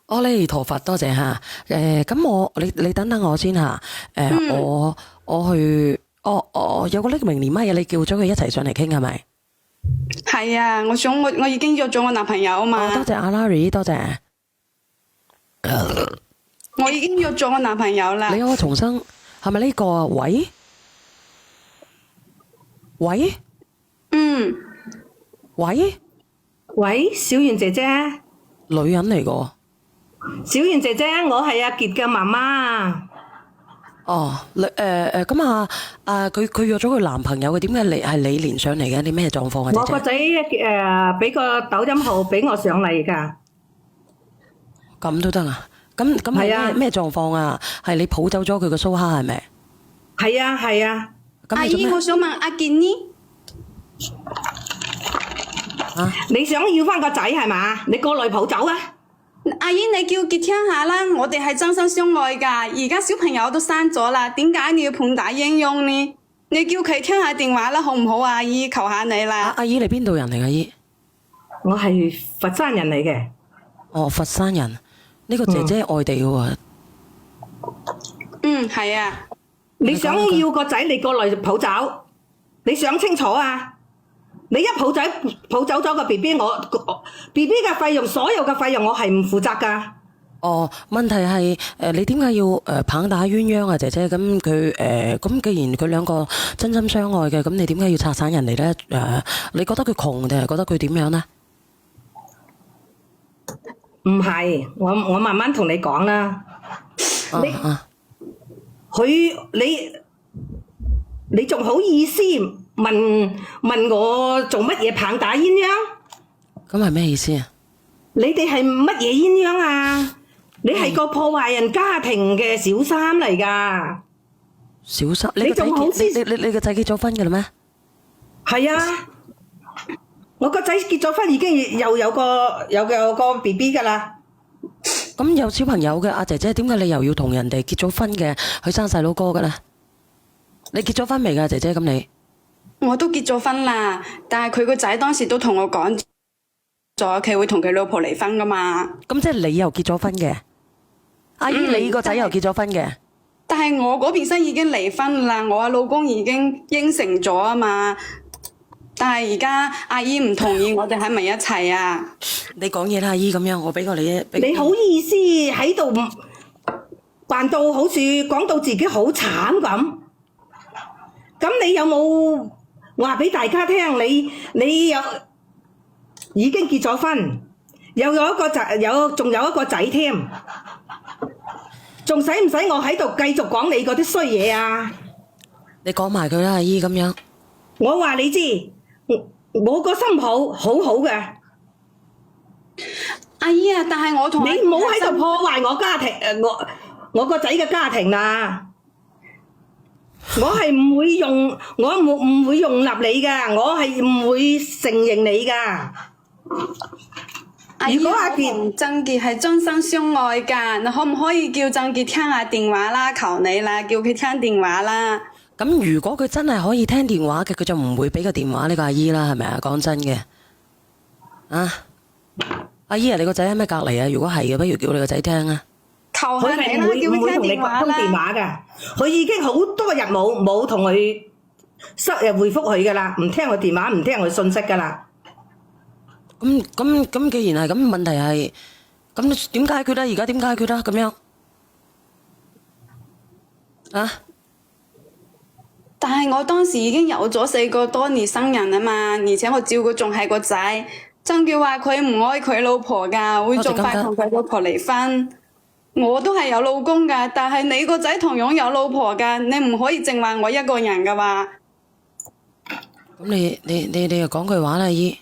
阿彌陀佛，多謝吓。咁你等等我先吓。我有個匿名連麥嘢，你叫咗佢一齊上嚟傾係咪？係啊，我已經約咗我男朋友啊嘛。多謝阿 Larry， 多謝。我已經約咗我男朋友啦。你可我重新係咪呢個啊？喂？喂，小圓姐姐，女人嚟個。小圓姐姐，我係阿傑嘅媽媽。咁佢約咗佢男朋友嘅，點解你連上嚟嘅？你咩狀況啊？姐姐我個仔俾個抖音號俾我上嚟㗎。咁都得啊？咁係咩狀況啊？係你抱走咗佢個蘇蝦係咪？係啊。咁阿姨，我想問阿健呢？你想要翻個仔係嘛？你過來抱走啊！阿姨，你叫傑聽下啦，我哋係真心相愛㗎。而家小朋友都生咗啦，點解你要棒打鴛鴦呢？你叫佢聽下電話啦，好唔好啊？阿姨，求下你啦。阿姨你邊度人嚟？阿姨，我係佛山人嚟嘅。哦，佛山人。呢個姐姐係外地嘅喎。係啊。你想要個仔，你過來抱走。你想清楚啊！你一抱走咗個 BB， 我 BB 嘅費用，所有嘅費用我係唔負責㗎。問題係你點解要棒打鴛鴦啊，姐姐？咁咁既然佢兩個真心相愛嘅，咁你點解要拆散人哋咧？你覺得佢窮定係覺得佢點樣咧？唔係，我慢慢同你講啦。你仲好意思問我做乜嘢棒打鴛鴦？咁係咩意思啊？你哋係乜嘢鴛鴦啊？你係個破壞人家庭嘅小三嚟㗎。小三，你仲好意思？你個仔結咗婚㗎啦咩？係啊，我個仔結咗婚已經又有個 BB 㗎啦。咁有小朋友嘅阿姐姐，點解你又要同人哋結咗婚嘅去生細佬哥㗎咧？你結咗婚未㗎，姐姐？咁你我都結咗婚啦，但係佢個仔當時都同我講咗，佢會同佢老婆離婚㗎嘛。咁即係你又結咗婚嘅？阿姨，你個仔又結咗婚嘅？但係我嗰邊已經離婚啦，我阿老公已經應承咗啊嘛。但係而家阿姨唔同意我哋喺埋一齊啊！你講嘢啦，阿姨咁樣，我俾個你。你好意思喺度扮到好似講到自己好慘咁？咁你有冇話俾大家聽？你已經結咗婚，又有一個仔，仲有一個仔添，仲使唔使我喺度繼續講你嗰啲衰嘢啊？你講埋佢啦，阿姨咁樣。我話你知，我個心抱好好嘅。阿姨啊，但係我同你唔好喺度破壞我家庭，我個仔嘅家庭啦。我係唔會容納你噶，我係唔會承認你噶。阿姨，我同曾傑係真心相愛噶，你可唔可以叫曾傑聽下電話啦？求你啦，叫佢聽電話啦。咁如果佢真係可以聽電話嘅，佢就唔會俾個電話呢個阿姨啦，係咪啊？講真嘅，阿姨啊，你個仔喺咩隔離啊？如果係嘅，不如叫你個仔聽啊。求下你啦，叫佢聽電話啦。通電話噶，佢已經好多日冇同佢回覆佢噶啦，唔聽佢電話，唔聽佢信息噶啦。咁，既然係咁，問題係咁點解決咧？而家點解決咧？咁樣啊？但係我當時已經有咗4個多年生人啊嘛，而且我照顧仲係個仔。曾傑話佢唔愛佢老婆噶，會盡快同佢老婆離婚。我都係有老公噶，但係你個仔同樣有老婆噶，你唔可以淨話我一個人噶嘛。咁你又講句話啦，阿姨。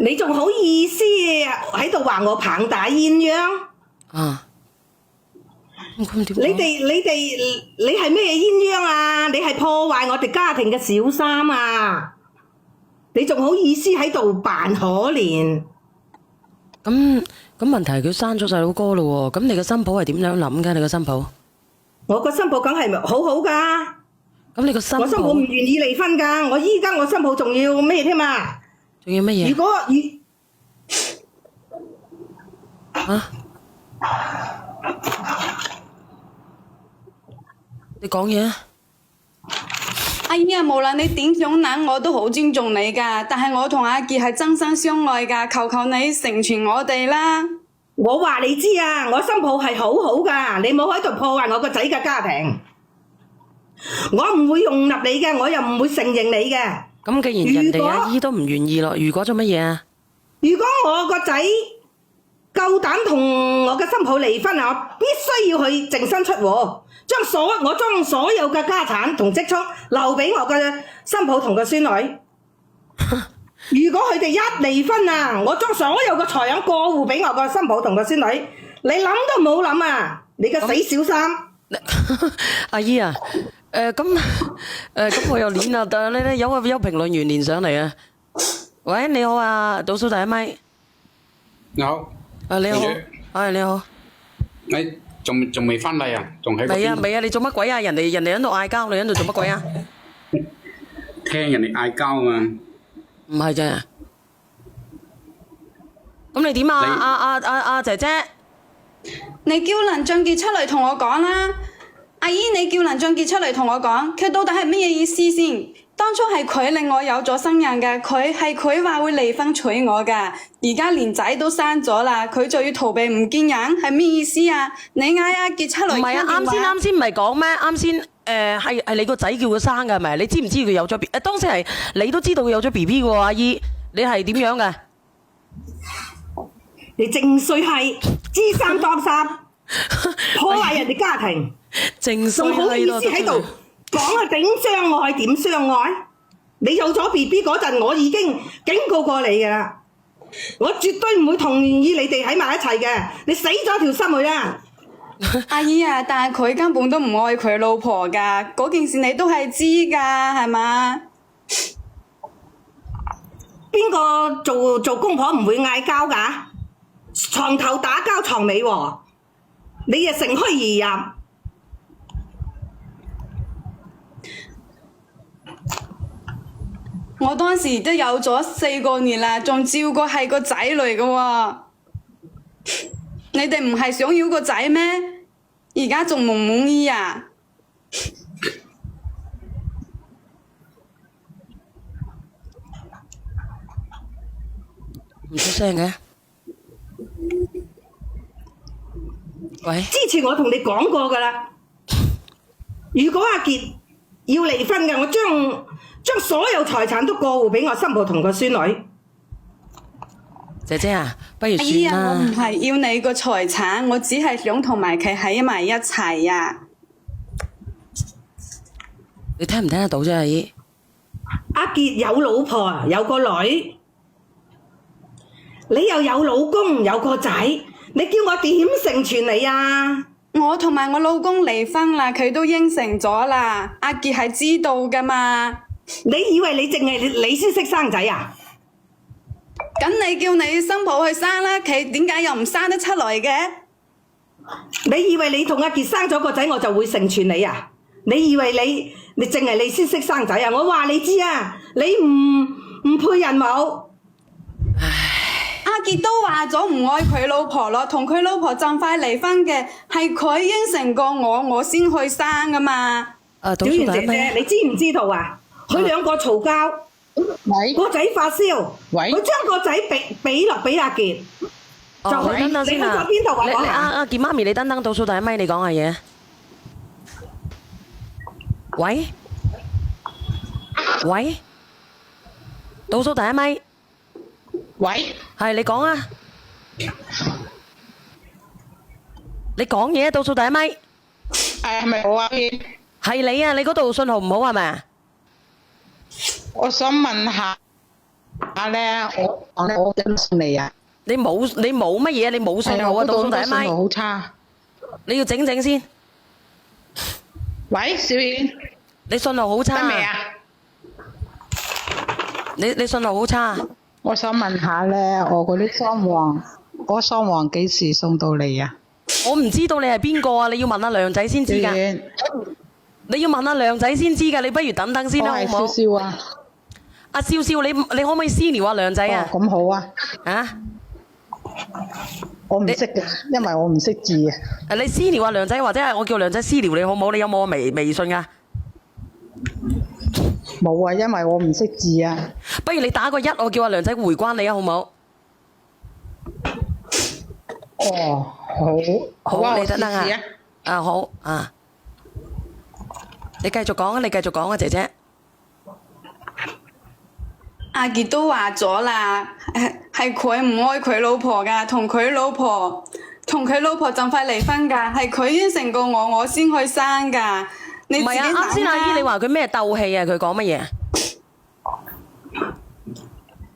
你仲好意思喺度話我棒打鴛鴦？啊！咁點？你係咩鴛鴦啊？你係破壞我哋家庭嘅小三啊！你仲好意思喺度扮可憐？咁問題係佢生咗細佬哥咯喎，咁你個新抱係點樣諗㗎？你個新抱？我個新抱梗係好好噶。咁你個新抱？我新抱唔願意離婚噶，我依家我新抱仲要咩添啊？仲要乜嘢？啊？你講嘢啊！阿姨啊，無論你點樣諗，我都好尊重你噶。但係我同阿傑係真心相愛噶，求求你成全我哋啦！我話你知啊，我新抱係好好噶，你冇喺度破壞我個仔嘅家庭。我唔會容納你嘅，我又唔會承認你嘅。咁既然人哋阿姨都唔願意咯，如果做乜嘢啊？如果我個仔夠膽同我嘅新抱離婚啊，我必須要去淨身出戶，將所有嘅家產同積蓄留俾我嘅新抱同個孫女。如果佢哋一離婚啊，我將所有嘅財產過戶俾我個新抱同個孫女。你諗都冇諗啊！你個死小三！阿姨啊！咁我又連啦，但係咧有評論員連上嚟啊！喂，你好啊，倒數第一咪。你好。你好。係你好。你仲未翻嚟啊？仲喺嗰邊？未啊！你做乜鬼啊？人哋喺度嗌交，你喺度做乜鬼啊？聽人哋嗌交嘛。唔係啫。咁你點啊？阿姐姐。你叫林俊傑出嚟同我講啦！阿姨，你叫林俊傑出嚟同我講，佢到底係乜嘢意思先？當初係佢令我有咗身孕㗎，佢話會離婚娶我㗎，而家連仔都生咗啦，佢就要逃避唔見人，係咩意思啊？你嗌阿傑出嚟。唔係啊，啱先唔係講咩？啱先係你個仔叫佢生㗎係咪？你知唔知佢有咗當時係你都知道佢有咗 BB 嘅喎，阿姨，你係點樣㗎？你正衰係知三當三，破壞人哋家庭。仲好意思喺度講啊，點相愛點相愛？你有咗 BB 嗰陣，我已經警告過你㗎啦，我絕對唔會同意你哋喺埋一齊嘅，你死咗條心去啦！阿姨啊，但係佢根本都唔愛佢老婆㗎，嗰件事你都係知㗎，係嘛？邊個做公婆唔會嗌交㗎？床頭打交床尾喎，你又乘虛而入。我當時都有咗4個月啦，仲照過係個仔嚟㗎喎。你哋唔係想要個仔咩？而家仲唔滿意啊？唔出聲嘅。喂。之前我同你講過㗎啦，如果阿傑要離婚嘅，我將所有財產都過戶俾我新抱同個孫女。姐姐啊，不如算啦。阿姨啊，我唔係要你個財產，我只係想同埋佢喺埋一齊啊！你聽唔聽得到啫，阿姨？阿傑有老婆，有個女，你又有老公，有個仔，你叫我點成全你啊？我同埋我老公離婚啦，佢都應承咗啦。阿傑係知道㗎嘛？你以為你淨係你先識生仔啊？咁你叫你新抱去生啦，佢點解又唔生得出嚟嘅？你以為你同阿傑生咗個仔，我就會成全你啊？你以為你淨係你先識生仔啊？我話你知啊，你唔配人母。阿傑都話咗唔愛佢老婆咯，同佢老婆盡快離婚嘅，係佢應承過我先去生㗎嘛。小袁姐姐，你知唔知道啊？佢兩個嘈交，個仔發燒，佢將個仔俾落俾阿傑。就等等先啊！你去咗邊度啊？阿傑媽咪，你等等倒數第一咪，你講下嘢。喂，倒數第一咪。喂，係你講啊！你講嘢，倒數第一咪。係咪我啊？係你啊！你嗰度信號唔好係咪啊？我想問下咧，我點信你啊？你冇乜嘢？你冇信號啊！倒數第一咪。信號好差。你要整整先。喂，小燕，你信號好差。得未啊？你信號好差。我想問下咧，我嗰啲雙黃幾時送到嚟啊？我唔知道你係邊個啊！你要問阿梁仔先知噶。你要問阿梁仔先知噶，你不如等等先啦，好唔好？我係少少啊。阿少少，你可唔可以私聊阿梁仔啊？咁好啊。啊？我唔識嘅，因為我唔識字啊。你私聊啊梁仔，或者係我叫梁仔私聊你好冇？你有冇微信㗎？冇啊，因為我唔識字啊。不如你打個1，我叫阿梁仔回關你啊，好冇？哦，好啊，你我試等等啊試啊。啊好啊，你繼續講啊，你繼續講啊，姐姐。阿傑都話咗啦，係佢唔愛佢老婆㗎，同佢老婆盡快離婚㗎，係佢應承過我先去生㗎。你自己唔係啊，啱先諗阿姨你啦。話佢咩鬥氣啊？佢講乜嘢？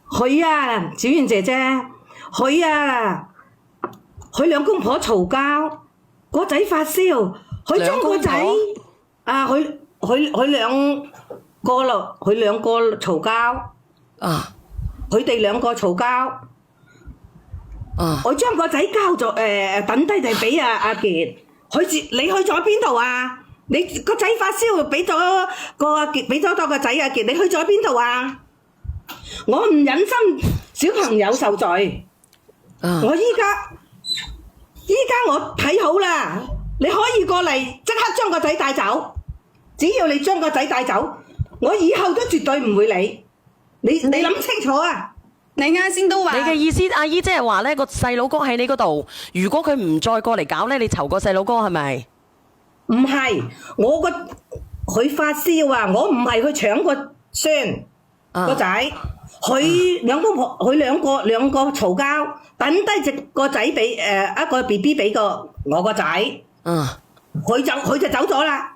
佢啊，小燕姐姐，佢啊，佢兩公婆嘈交，個仔發燒，佢將個仔兩公婆啊，佢兩個嘈交，啊佢哋兩個嘈交，啊！我將個仔交咗等低就俾阿傑，你去咗邊度啊？你個仔發燒，俾咗個阿傑，俾咗多個仔阿傑，你去咗邊度啊？我唔忍心小朋友受罪，啊我依家我睇好啦，你可以過嚟即刻將個仔帶走，只要你將個仔帶走，我以後都絕對唔會理你諗清楚啊！你啱先都話你嘅意思，阿姨即係話咧個細佬哥喺你嗰度，如果佢唔再過嚟搞咧，你籌個細佬哥係咪？唔係，佢發燒啊！我唔係去搶個孫個仔，佢兩公婆佢兩個嘈交，等低隻個仔俾一個 BB 俾我個仔，啊佢就走咗啦。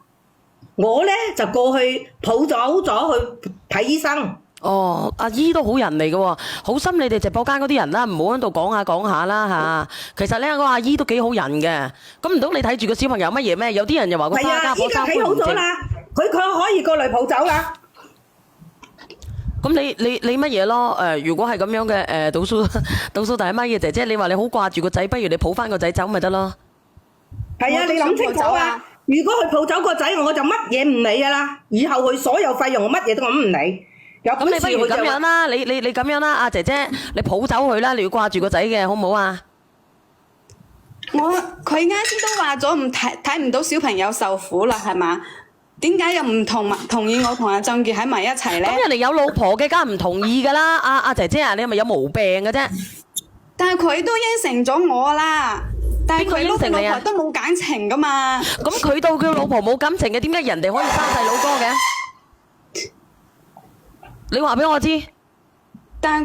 我咧就過去抱走咗去睇醫生。哦，阿姨都好人嚟嘅喎，好心你哋直播間嗰啲人啦，唔好喺度講下啦嚇。其實咧，個阿姨都幾好人嘅。咁唔通你睇住個小朋友乜嘢咩？有啲人又話個係啊，花家婆依家睇三觀唔正。好咗啦，佢可以過嚟抱走啦。咁你乜嘢咯？如果係咁樣嘅倒數第一咪嘅姐姐，你話你好掛住個仔，不如你抱翻個仔走咪得咯？係啊，你諗清楚啊！如果佢抱走個仔，我就乜嘢唔理噶啦。以後佢所有費用，我乜嘢都唔理。咁你不如咁樣啦，你咁樣啦，阿姐姐，你抱走佢啦，你要掛住個仔嘅，好唔好啊？佢啱先都話咗唔睇唔到小朋友受苦啦，係嘛？點解又唔同意我同阿鄭傑喺埋一齊咧？咁人哋有老婆嘅，梗係唔同意噶啦，阿姐姐啊，你係咪有毛病嘅啫？但係佢都應承咗我啦，但係佢邊個應承你啊老婆都冇感情噶嘛。咁佢到佢老婆冇感情嘅，點解人哋可以生細佬哥嘅？你話俾我知。但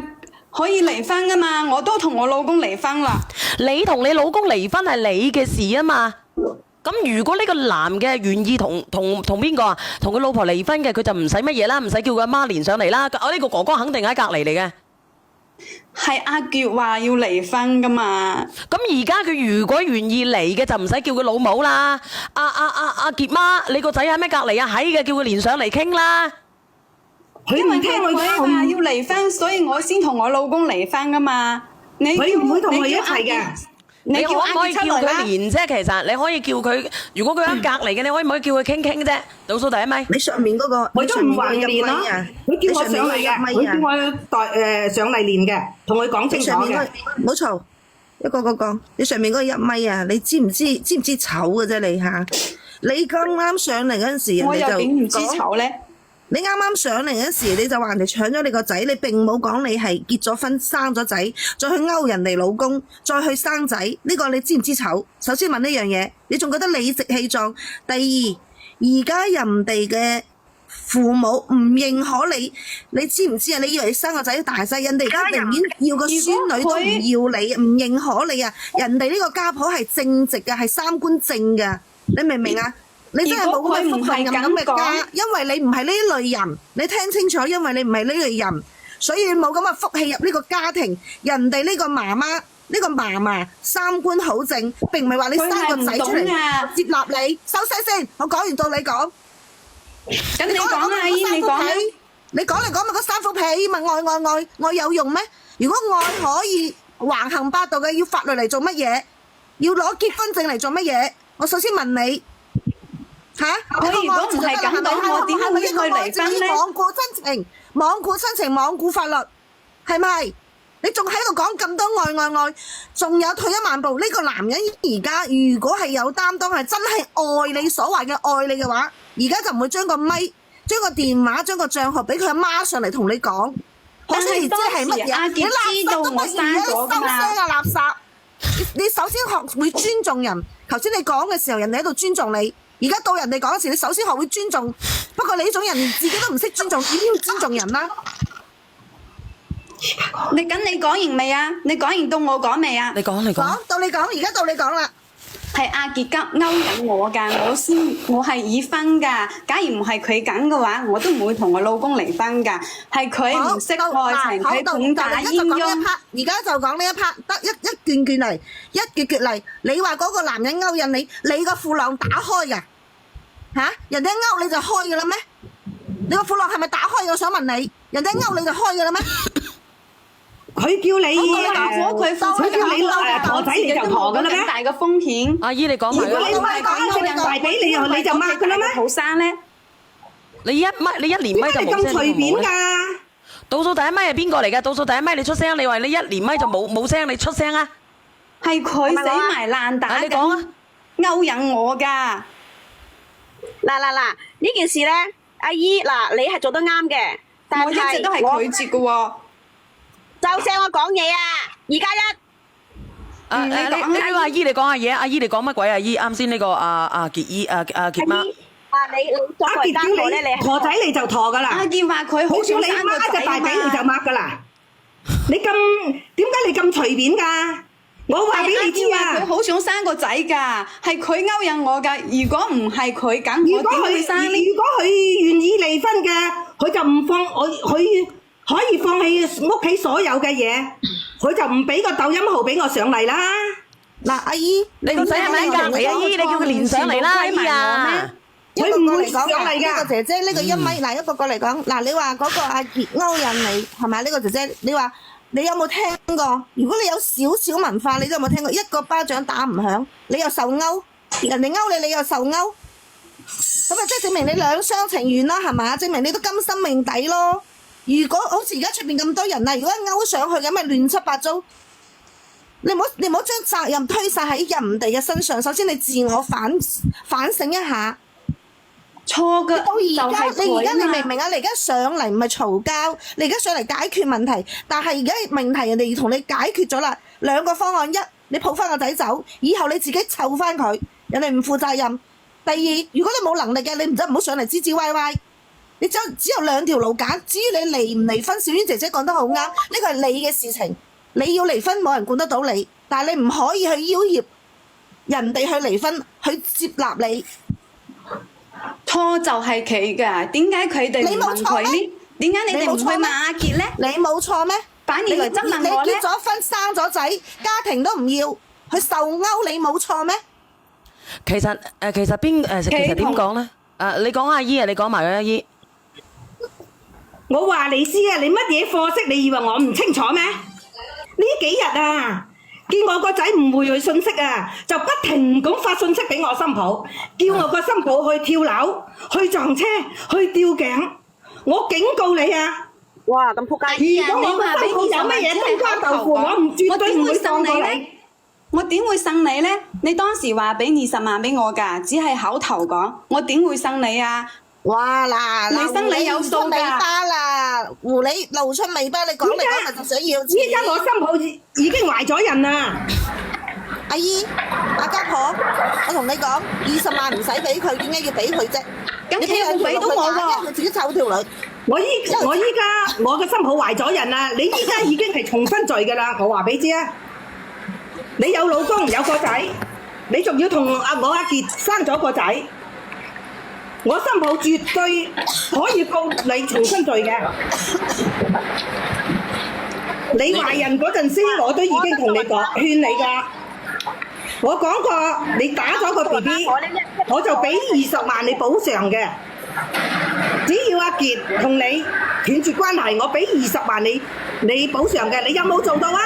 可以離婚噶嘛？我都同我老公離婚啦。你同你老公離婚係你嘅事啊嘛。咁如果呢個男嘅願意同邊個啊？同佢老婆離婚嘅，佢就唔使乜嘢啦，唔使叫佢阿媽連上嚟啦。我呢個哥哥肯定喺隔離嚟嘅。係阿傑話要離婚噶嘛？咁而家佢如果願意嚟嘅，就唔使叫佢老母啦。阿傑媽，你個仔喺咩隔離啊？喺嘅，叫佢連上嚟傾啦。因為佢佢話要離婚，所以我先同我老公離婚噶嘛。佢唔會同佢一齊嘅。你可唔可以叫佢出嚟啦？連啫？其實你可以叫佢，如果佢喺隔離嘅，你可唔可以叫佢傾傾啫？倒數第一咪。你上面嗰個，佢都唔話練咯，佢叫我上嚟嘅，佢叫我上嚟練嘅，同佢講清楚你上面嘅。嗰冇嘈，一個個講，你上面嗰1米啊，你知唔知醜嘅啫你嚇？你剛啱上嚟嗰陣時，人我又哋就點唔知講醜咧？你啱啱上嚟嗰時，你就話人哋搶咗你個仔，你並冇講你係結咗婚生咗仔，再去勾人哋老公，再去生仔，呢個你知唔知醜？首先問呢樣嘢，你仲覺得理直氣壯？第二，而家人哋嘅父母唔認可你，你知唔知啊？你以為你生個仔大細，人哋而家寧願要個孫女都唔要你，唔認可你啊！人哋呢個家婆係正直嘅，係三觀正嘅，你明唔明啊？你真係冇咁嘅福分咁嘅家，因為你唔係呢類人，你聽清楚，因為你唔係呢類人，所以你冇咁嘅福氣入呢個家庭。人哋呢個媽媽，呢個嫲嫲三觀好正，並唔係話你生個仔出嚟接納你。收聲先，我講完到你講。咁你講啊，阿姨，你講。你講嚟講咪嗰三副被，問愛有用咩？如果愛可以橫行霸道嘅，要法律嚟做乜嘢？要攞結婚證嚟做乜嘢？我首先問你。嚇！我如果唔係咁講，我點會去離婚咧？罔顧親情、罔顧法律，係咪？你仲喺度講咁多愛，仲有退一萬步，呢個男人而家如果係有擔當，係真係愛你所謂嘅愛你嘅話，而家就唔會將個咪、將個電話、將個帳號俾佢阿媽上嚟同你講。可想而知係乜嘢？你垃圾都不如你收聲啊！垃圾！你首先學會尊重人。頭先你講嘅時候，人哋喺度尊重你。而家到人哋講嘅時，你首先學會尊重。不過你呢種人自己都唔識尊重，點要尊重人啦？你講完未啊？你講完到我講未啊？你講到你講，而家到你講啦。係阿傑勾引我㗎，我係已婚㗎。假如唔係佢咁嘅話，我都唔會同我老公離婚㗎。係佢唔識愛情，佢捧打鴛鴦。而家就講呢一 part，得一卷嚟，一橛嚟。你話嗰個男人勾引你，你個褲浪打開㗎嚇？人哋一勾你就開㗎啦咩？你個褲浪係咪打開？我想問你，人哋一勾你就開㗎啦咩？佢叫你佢叫你陀仔你就陀噶啦咩？大嘅風險。阿姨你講埋如果你咪講人大俾你，你就抹噶啦咩？後生咧，你一連咪就冇聲。點解你咁隨便㗎？倒數第一咪係邊個嚟㗎？倒數第一咪你出聲，你話你一連咪就冇聲，你出聲啊！係佢死埋爛打你講啊！勾引我㗎。嗱，呢件事咧，阿姨嗱，你係做得啱嘅，但係我一直都係拒絕嘅喎。就聲我講嘢啊！2+1。你話阿姨你講下嘢，阿姨你講乜鬼啊？阿姨啱先呢個阿傑姨阿傑媽。你作為單我咧，你陀仔你就陀噶啦。阿傑話佢好想你生個仔媽隻大髀你就抹噶啦。點解你咁隨便㗎？我話俾你知啊！佢好想生個仔㗎，係佢勾引我㗎。如果唔係佢咁，我點會生呢？如果佢願意離婚嘅，佢就唔放佢可以放棄屋企所有嘅嘢，佢就唔俾個抖音號俾我上嚟啦。嗱，阿姨，你唔使係咪隔離阿姨，你叫佢連上嚟啦，阿姨啊！佢唔會上嚟㗎。呢個姐姐呢個一米，嗱一個個嚟講，嗱你話嗰個阿傑勾引你係咪？呢個姐姐，你話你有冇聽過？如果你有少少文化，你都有冇聽過？一個巴掌打唔響，你又受勾，人哋勾你，你又受勾，咁啊即係證明你兩廂情願啦，係嘛？證明你都甘心命抵咯。如果好似而家出邊咁多人啊，如果一勾上去咁咪亂七八糟，你唔好將責任推晒喺人哋嘅身上。首先你自我反省一下，錯嘅。到而家你明唔明啊？你而家上嚟唔係嘈交，你而家上嚟解決問題，但係而家問題人哋同你解決咗啦。兩個方案，一你抱翻個仔走，以後你自己湊翻佢，人哋唔負責任。第二，如果你冇能力嘅，你唔好上嚟唧唧歪歪。你只有兩條路揀，至於你離唔離婚，小娟姐姐講得好啱，呢個係你嘅事情，你要離婚冇人管得到你，但係你唔可以去要挾人哋去離婚，去接納你。錯就係佢㗎，點解佢哋唔問佢呢？點解你哋唔去問阿傑咧？你冇錯咩？反而嚟質問我咧？你結咗婚生咗仔，家庭都唔要，去受勾，你冇錯咩？其實點講咧？你講阿姨啊，你講埋阿姨。我話你知啊，你乜嘢貨色？你以為我唔清楚咩？呢幾日啊，見我個仔誤會佢信息啊，就不停咁發信息俾我新抱，叫我個新抱去跳樓、去撞車、去吊頸。我警告你啊！哇，咁仆街！如果我個新抱有乜嘢天花豆腐，我絕對唔會放過你。我點會信你咧？你當時話俾20萬俾我㗎，只係口頭講，我點會信你啊？哇嗱，你心裏有數㗎。尾巴啦，狐狸露出尾巴，你講嚟講咪就想要錢。依家我新抱已經懷咗孕啦。阿姨，阿家婆，我同你講，20萬唔使俾佢，點解要俾佢啫？咁佢又俾到我喎，佢自己湊條女。我嘅新抱懷咗孕啦，你依家已經係重婚罪㗎啦，我話俾你知啊！你有老公有個仔，你仲要同我阿傑生咗個仔，我新抱絕對可以告你重婚罪嘅。你懷孕嗰陣時，我都已經同你講勸你㗎。我講過，你打咗個 BB， 我就俾20萬你補償嘅。只要阿傑同你斷絕關係，我俾20萬你補償嘅。你有冇做到啊？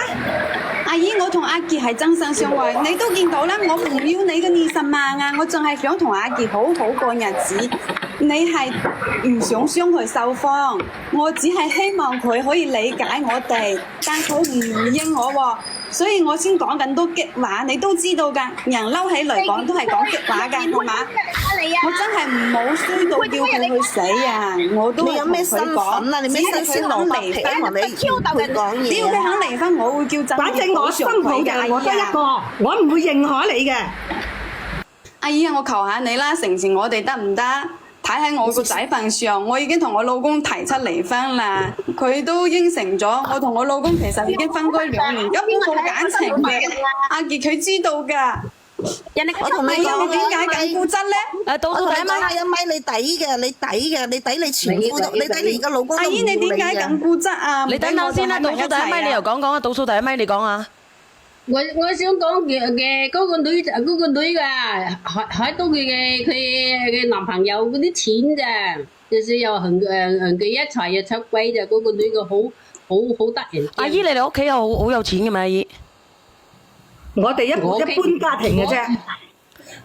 阿姨，我同阿傑係真心相愛，你都見到啦，我唔要你嘅20萬啊，我淨係想同阿傑好好過日子。你係唔想傷害秀芳，我只係希望佢可以理解我哋，但佢唔應我喎，所以我先講緊多激話，你都知道㗎，人嬲起嚟講都係講激話㗎，係嘛？我真係唔冇衰到叫佢去死啊！我都你有咩身份啊？你咩新鮮蘿蔔皮啊？同你佢講嘢。只要佢肯離婚，我會叫反正我新抱嘅我得一個，我唔會認可你嘅。阿姨啊，我求下你啦，成全我哋得唔得？睇喺我個仔份上，我已經同我老公提出離婚啦，佢都應承咗。我同我老公其實已經分開2年，根本冇感情嘅。阿傑佢知道㗎。我同你講，你點解咁固執咧？我同你講係一米你抵嘅，你抵你前夫，你抵你而家老公都唔要阿姨，你點解咁固執啊？你等等先啦，倒數第一咪你又講講啊，倒數第一咪你講下。我想講嘅嗰個女㗎，海到佢男朋友嗰啲錢咋，就是又同佢一齊又出軌就嗰個女嘅好得人驚。阿姨，你哋屋企有好有錢嘅咩？阿姨，我哋一般家庭嘅啫。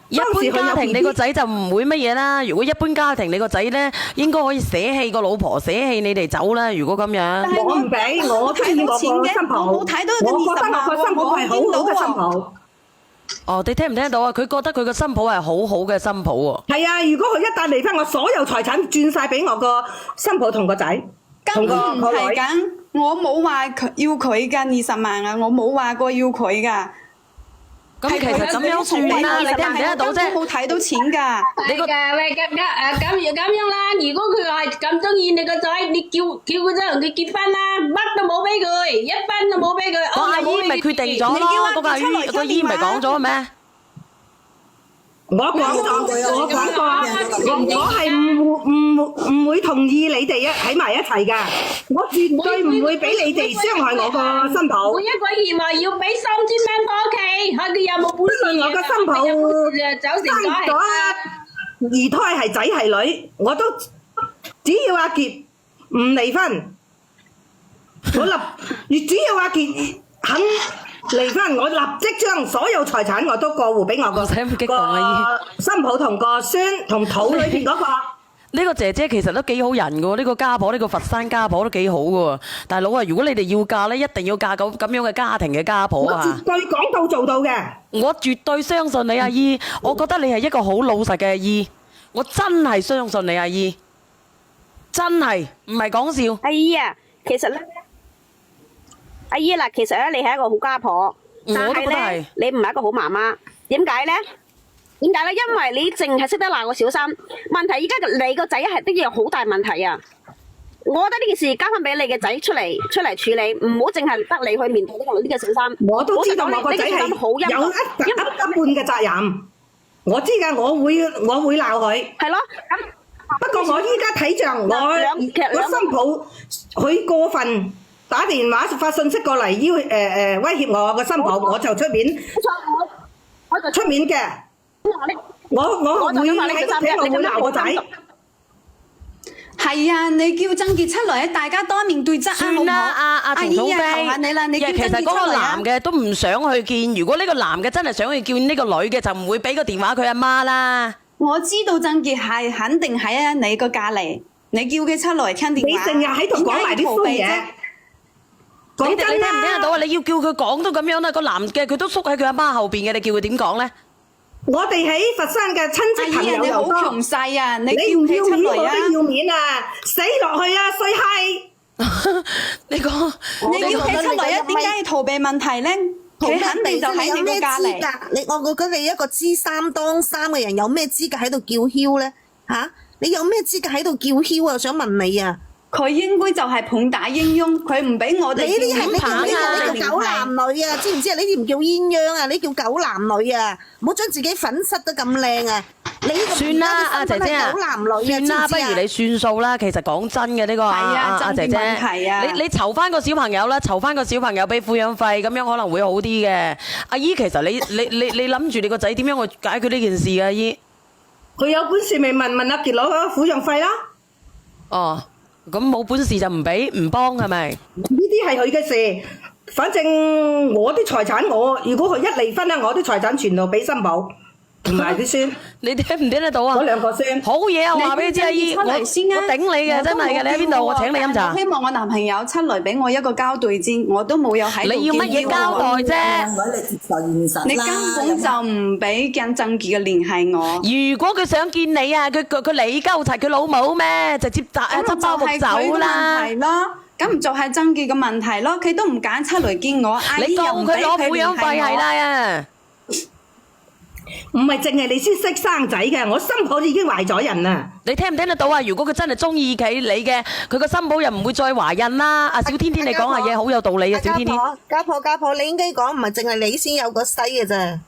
一般家庭你個仔就唔會乜嘢啦。如果一般家庭你個仔咧，應該可以捨棄個老婆，捨棄你哋走啦。如果咁樣，我唔俾，我中意我個新抱，我覺得我個新抱係好好嘅新抱。哦，你聽唔聽到啊？佢覺得佢個新抱係好好嘅新抱喎。係啊，如果佢一旦離婚，我所有財產轉晒俾我個新抱同個仔，根本唔係咁，我冇話要佢㗎20萬啊，我冇話過要佢㗎。咁其實咁樣算啦，你聽唔聽得到啫？冇睇到錢㗎。你個喂咁樣啦，如果佢係咁中意你個仔，你叫佢真同佢結婚啦，乜都冇俾佢，一分都冇俾佢。個阿姨咪決定咗咯，個阿姨咪講咗咩？我講過，我係唔會同意你哋喺埋一齊㗎，我絕對唔會俾你哋傷害我個新抱。每一個月話要俾3000蚊過期，佢哋有冇本事？我個新抱生咗2胎係仔係女，我都只要阿傑唔離婚，只要阿傑肯離婚，我立即將所有財產我都過戶俾我個新抱同個孫同肚裏邊嗰個。呢個姐姐其實都幾好人㗎喎，呢個家婆，呢個佛山家婆都幾好㗎喎。大佬啊，如果你哋要嫁咧，一定要嫁咁樣嘅家庭嘅家婆啊！我絕對講到做到嘅。我絕對相信你阿姨，我覺得你係一個好老實嘅阿姨，我真係相信你阿姨，真係唔係講笑。阿姨啊，其實咧，阿姨嗱，其實咧你係一個好家婆，但係咧你唔係一個好媽媽。點解咧？點解咧？因為你淨係識得鬧我小心。問題而家你個仔係都有好大問題啊！我覺得呢件事交翻俾你嘅仔出嚟處理，唔好淨係得你去面對呢個小心。我都知道我個仔係有一半嘅責任，我知㗎，我會鬧佢。係咯，不過我依家睇像我新抱佢過分打電話發信息過嚟威脅我個新抱，我就出面。我就出面嘅。我會喺屋企我會鬧個仔。係啊，你叫曾傑出嚟，大家多面對質啊，算啦，阿阿姨啊，求下你啦，你叫曾傑出嚟啊。其實嗰個男嘅都唔想去見，如果呢個男嘅真係想去見呢個女嘅，就唔會俾個電話佢阿媽啦。我知道曾傑係肯定喺你個隔離，你叫佢出嚟聽電話。你成日喺度講埋啲衰嘢。你聽唔聽得到啊？你要叫佢講都咁樣啦，個男嘅佢都縮喺佢阿媽後邊嘅，你叫佢點講咧？我哋喺佛山嘅親戚朋友又多，你好強勢啊！你唔要面叫佢出嚟啊！我都要面啊！死落去啊！衰閪！你叫佢出嚟啊！點解要逃避問題咧？佢肯定就喺你個隔離。我覺得你一個知三當三嘅人，有咩資格喺度叫囂咧？嚇！你有咩資格喺度叫囂啊？我想問你啊！佢應該就係棒打鴛鴦，佢唔俾我哋你呢啲係棒你叫狗男女啊，知唔知啊？呢啲唔叫鴛鴦啊，你叫狗男女啊！唔好將自己粉飾得咁靚啊！你呢個算啦，阿姐姐啊，狗男女啊，算啦，不如你算數啦。其實講真嘅呢個阿姐姐，你籌翻個小朋友啦，籌翻個小朋友俾撫養費，咁樣可能會好啲嘅。阿姨，其實你諗住你個仔點樣去解決呢件事啊？阿姨，佢有本事咪問阿傑攞撫養費啦。哦。咁冇本事就唔俾唔幫係咪？呢啲係佢嘅事，反正我啲財產如果佢一離婚咧，我啲財產全部俾新抱同埋啲孫。你聽唔聽得到啊？嗰兩個孫。好嘢啊！我話俾你知，阿姨，我頂你嘅，真係嘅。你喺邊度？我請你飲茶。我希望我男朋友出嚟俾我一個交代先，我都冇有喺度。你要乜嘢交代啫？我哋接受現實啦。你根本就唔俾鄭正傑嘅聯繫我。如果佢想見你啊，佢理鳩齊佢老母咩？直接執包袱走啦。係咯，咁唔就係鄭傑嘅問題咯？佢都唔揀出嚟見我，你告佢攞撫養費係啦啊！唔係淨係你先識生仔嘅，我新抱已經懷咗孕啦。你聽唔聽得到啊？如果佢真係中意你嘅，佢個新抱又唔會再懷孕啦。阿小天天，你講下嘢好有道理啊！小天天，家婆，你應該講唔係淨係你先有個西嘅啫，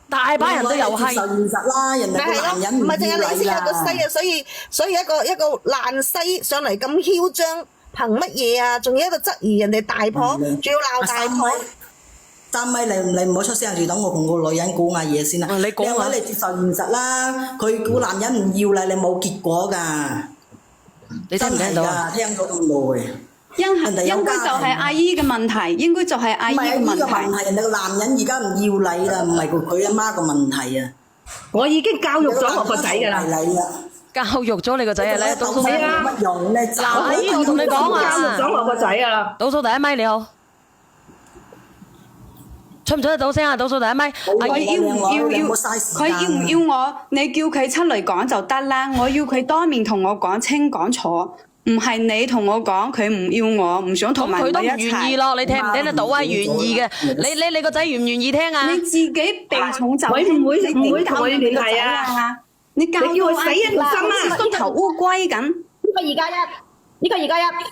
大把人都有係。接受現實啦，人哋個男人唔係淨係你先有個西啊，啊，所以一個爛西上嚟咁囂張，憑乜嘢啊？仲要一個質疑人哋大婆，仲要鬧大婆。三米你唔好出聲住，等我同個女人講下嘢先啦。你講啊！你接受現實啦，佢個男人唔要你冇結果㗎。你聽唔聽到啊？聽咗咁耐。應該就係阿姨嘅問題，應該就係阿姨嘅問題。人哋個男人而家唔要你啦，唔係佢阿媽個問題啊。我已經教育咗我個仔㗎啦。教育咗你個仔啊！咧，倒數係啊，乜用咧？嗱，阿姨我同你講啊，教育咗我個仔㗎啦。倒數第一咪你好。出唔出得到聲啊？倒數第一咪，佢要唔要我？你叫佢出嚟講就得啦。我要佢當面同我講清講楚，唔係你同我講佢唔要我，唔想同埋我一齊。佢都唔願意咯，你聽唔聽得到啊？願意嘅，你個仔願唔願意聽啊？你自己避重就輕，唔會同佢聯繫啊！你叫佢死一條心啊！縮頭烏龜咁。呢個2+1，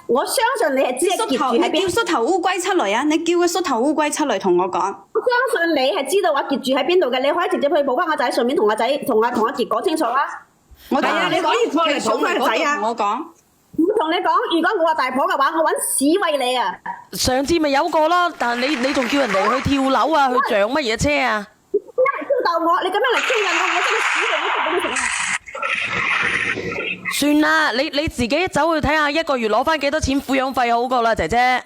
我相信你係知結住喺邊。你叫縮頭烏龜出嚟啊！你叫個縮頭烏龜出嚟同我講。我相信你係知道我結住喺邊度嘅，你可以直接去抱翻個仔，順便同阿傑講清楚啦。我係啊，你可以過嚟抱翻個仔啊！我講。唔同你講，如果我話大婆嘅話，我揾屎餵你啊！上次咪有個咯，但係你仲叫人哋去跳樓啊，去撞乜嘢車啊？你咁樣嚟挑逗我，你咁樣嚟挑釁我，我真係屎嚟都食俾你食啊！算啦，你自己走去睇下一個月攞翻幾多錢撫養費好過啦，姐姐。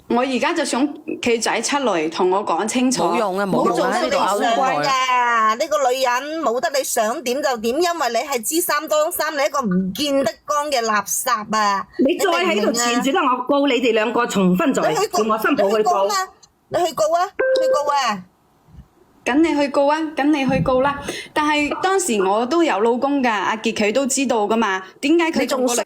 我而家就想佢仔出嚟同我講清楚。冇用啊，冇用啊，喺度拗咁耐。㗎，呢個女人冇得你想點就點，因為你係知三當三，你一個唔見得光嘅垃圾啊！你再喺度纏住啦，我告你哋兩個重婚罪，叫我新抱去告。你去告啊！咁你去告啊！咁你去告啦！但係當時我都有老公㗎，阿傑佢都知道㗎嘛？點解佢仲過嚟？